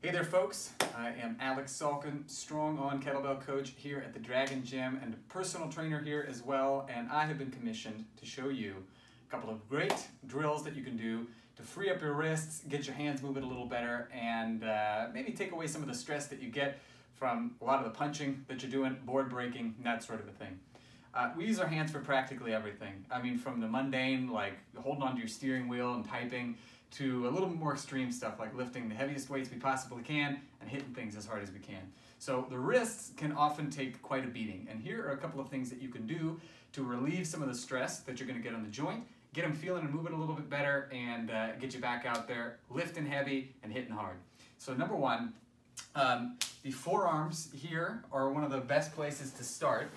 Hey there folks, I am Alex Salkin, strong on kettlebell coach here at the Dragon Gym and personal trainer here as well, and I have been commissioned to show you a couple of great drills that you can do to free up your wrists, get your hands moving a little better, and maybe take away some of the stress that you get from a lot of the punching that you're doing, board breaking, and that sort of a thing. We use our hands for practically everything. I mean, from the mundane, like holding onto your steering wheel and typing, to a little bit more extreme stuff like lifting the heaviest weights we possibly can and hitting things as hard as we can. So the wrists can often take quite a beating, and here are a couple of things that you can do to relieve some of the stress that you're going to get on the joint, get them feeling and moving a little bit better, and get you back out there lifting heavy and hitting hard. So number one, the forearms here are one of the best places to start.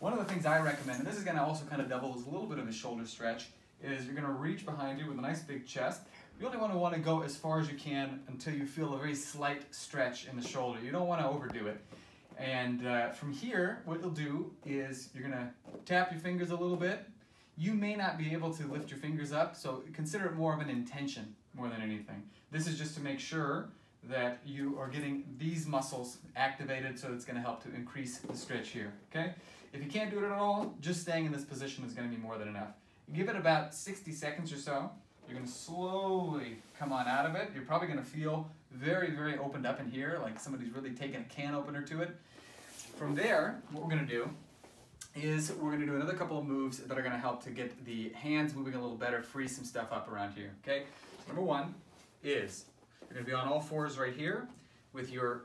One of the things I recommend, and this is going to also kind of double as a little bit of a shoulder stretch, is you're going to reach behind you with a nice big chest. You only want to go as far as you can until you feel a very slight stretch in the shoulder. You don't want to overdo it. And from here, what you'll do is you're going to tap your fingers a little bit. You may not be able to lift your fingers up, so consider it more of an intention more than anything. This is just to make sure that you are getting these muscles activated, so it's going to help to increase the stretch here, okay? If you can't do it at all, just staying in this position is going to be more than enough. Give it about 60 seconds or so. You're going to slowly come on out of it. You're probably going to feel very, very opened up in here, like somebody's really taken a can opener to it. From there, what we're going to do is we're going to do another couple of moves that are going to help to get the hands moving a little better, free some stuff up around here, okay? So number one is you're going to be on all fours right here with your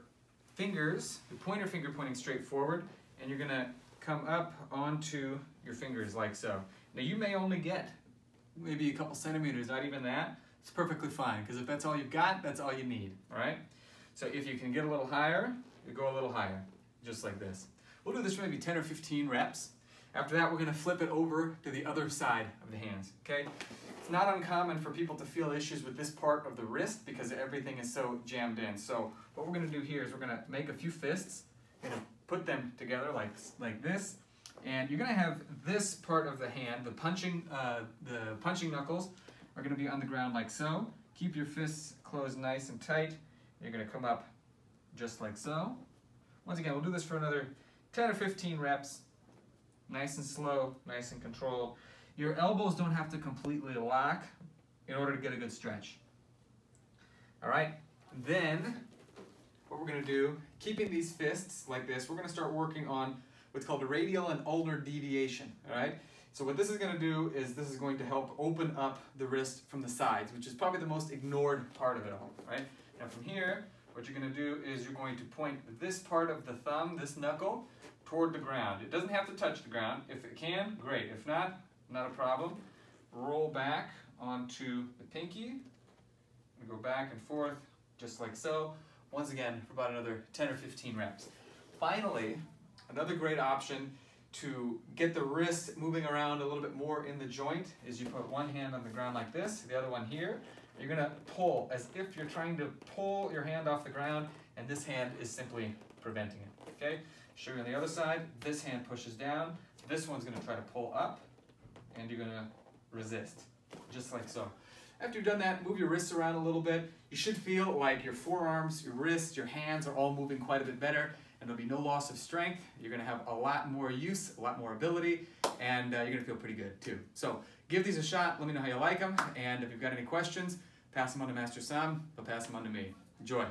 fingers, your pointer finger pointing straight forward, and you're going to come up onto your fingers like so. Now you may only get maybe a couple centimeters, not even that. It's perfectly fine, because if that's all you've got, that's all you need, all right? So if you can get a little higher, you go a little higher, just like this. We'll do this for maybe 10 or 15 reps. After that, we're gonna flip it over to the other side of the hands, okay? It's not uncommon for people to feel issues with this part of the wrist because everything is so jammed in. So what we're gonna do here is we're gonna make a few fists, we're gonna put them together like this, and you're going to have this part of the hand, the punching knuckles are going to be on the ground like so. Keep your fists closed nice and tight. You're going to come up just like so. Once again, we'll do this for another 10 or 15 reps. Nice and slow, nice and controlled. Your elbows don't have to completely lock in order to get a good stretch. All right, then what we're going to do, keeping these fists like this, we're going to start working on what's called a radial and ulnar deviation, all right? So what this is going to do is this is going to help open up the wrist from the sides, which is probably the most ignored part of it all, right? Now from here, what you're going to do is you're going to point this part of the thumb, this knuckle, toward the ground. It doesn't have to touch the ground. If it can, great. If not, not a problem. Roll back onto the pinky. And go back and forth, just like so. Once again, for about another 10 or 15 reps. Finally, another great option to get the wrist moving around a little bit more in the joint is you put one hand on the ground like this, the other one here. You're going to pull as if you're trying to pull your hand off the ground, and this hand is simply preventing it, okay? Show you on the other side, this hand pushes down, this one's going to try to pull up, and you're going to resist, just like so. After you've done that, move your wrists around a little bit. You should feel like your forearms, your wrists, your hands are all moving quite a bit better, and there'll be no loss of strength. You're going to have a lot more use, a lot more ability, and you're going to feel pretty good too. So give these a shot. Let me know how you like them, and if you've got any questions, pass them on to Master Sam. He'll pass them on to me. Enjoy.